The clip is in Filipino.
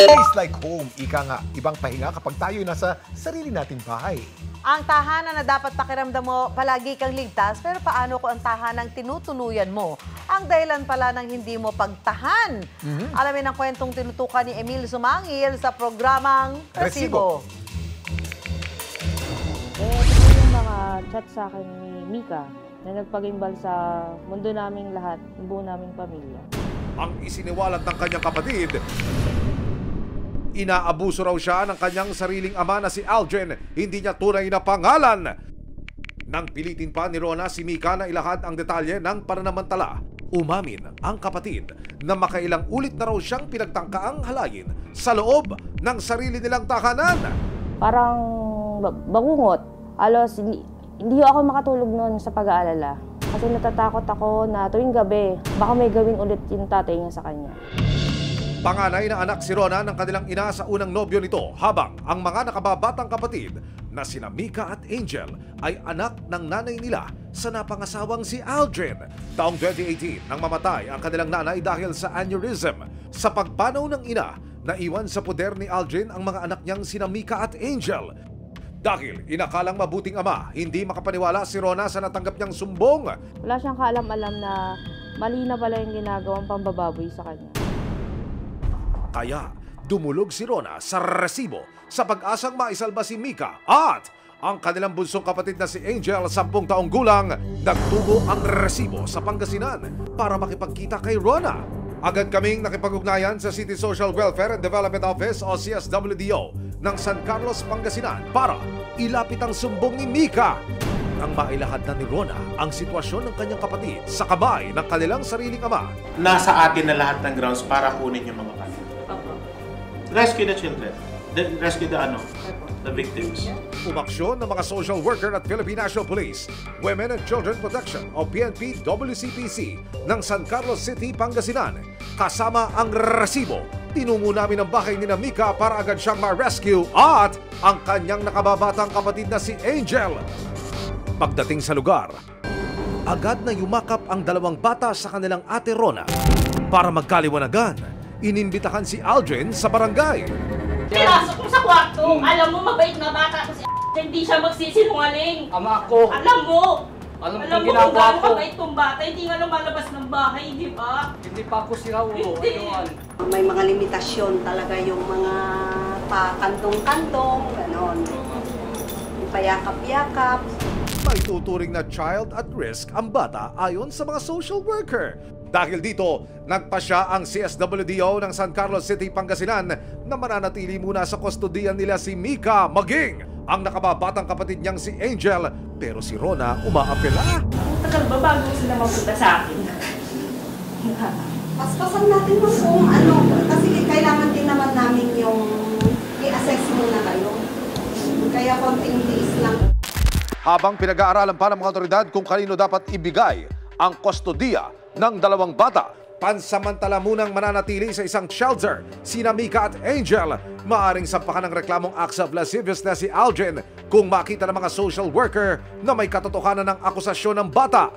Place like home, ika nga, ibang pahinga kapag tayo nasa sarili nating bahay. Ang tahanan na dapat pakiramdam mo, palagi kang ligtas, pero paano kung ang tahanang tinutuluyan mo ang dahilan pala ng hindi mo pagtahan? Alamin ang kwentong tinutukan ni Emil Sumangil sa programang Resibo. Ito yung mga chat sa akin ni Mika na nagpagimbal sa mundo naming lahat, yung buo naming pamilya. Ang isiniwalat ng kanyang kapatid, inaabuso raw siya ng kanyang sariling ama na si Aldrin, hindi niya tunay na pangalan. Nang pilitin pa ni Rona si Mika na ilahad ang detalye ng pananamantala, umamin ang kapatid na makailang ulit na raw siyang pinagtangkaang halayin sa loob ng sarili nilang tahanan. Parang bangungot. Alos, hindi ako makatulog noon sa pag-aalala. Kasi natatakot ako na tuwing gabi, baka may gawin ulit yung tatay niya sa kanya. Panganay na anak si Rona ng kanilang ina sa unang nobyo nito, habang ang mga nakababatang kapatid na sina Mika at Angel ay anak ng nanay nila sa napangasawang si Aldrin. Taong 2018 nang mamatay ang kanilang nanay dahil sa aneurysm. Sa pagpanaw ng ina, naiwan sa poder ni Aldrin ang mga anak niyang sina Mika at Angel. Dahil inakalang mabuting ama, hindi makapaniwala si Rona sa natanggap niyang sumbong. Wala siyang kaalam-alam na mali na pala yung ginagawang pambababoy sa kanya. Kaya dumulog si Rona sa resibo sa pag-asang maisalba si Mika at ang kanilang bunsong kapatid na si Angel, 10 taong gulang, nagtubo ang resibo sa Pangasinan para makipagkita kay Rona. Agad kaming nakipag-ugnayan sa City Social Welfare and Development Office o CSWDO ng San Carlos, Pangasinan para ilapit ang sumbong ni Mika. Nang mailahad na ni Rona ang sitwasyon ng kanyang kapatid sa kamay ng kanilang sariling ama. Nasa atin na lahat ng grounds para kunin yung mga kanila. Rescue the children. Rescue the victims. Umaksyon ng mga social worker at Philippine National Police, Women and Children Protection o PNP WCPC ng San Carlos City, Pangasinan. Kasama ang resibo, tinungo namin ang bahay ni Mika para agad siyang ma-rescue at ang kanyang nakababatang kapatid na si Angel. Pagdating sa lugar, agad na yumakap ang dalawang bata sa kanilang ate Rona. Para magkaliwanagan, inimbitahan si Aldrin sa barangay. Pinasok mo sa kwarto. Alam mo, mabait na bata ko si hindi siya magsisinungaling. Ama ko. Alam mo Alam kung kung ginagawa gaano ko. kabait tong bata. Hindi nga lumalabas ng bahay, di ba? Hindi pa ako sira ulo. Hindi. Ayun. May mga limitasyon talaga yung mga pakantong-kantong, gano'n. Yung payakap-yakap. May tuturing na child at risk ang bata ayon sa mga social worker. Dahil dito, nagpasya ang CSWDO ng San Carlos City, Pangasinan na mananatili muna sa kustodiyan nila si Mika maging ang nakababatang kapatid niyang si Angel, pero si Rona umaapela. Tagal ba bago sila mapunta sa akin? Paspasan natin mo kung ano, kasi kailangan din naman namin yung i-assess muna kayo. Kaya konting tiis lang. Habang pinag-aaralan pa ng mga otoridad kung kanino dapat ibigay ang kustodiya ng dalawang bata, pansamantala munang mananatili sa isang shelter sina Mika at Angel. Maaring sampakan ng reklamong acts of lascivious na si Aldrin kung makita ng mga social worker na may katotohanan ng akusasyon ng bata.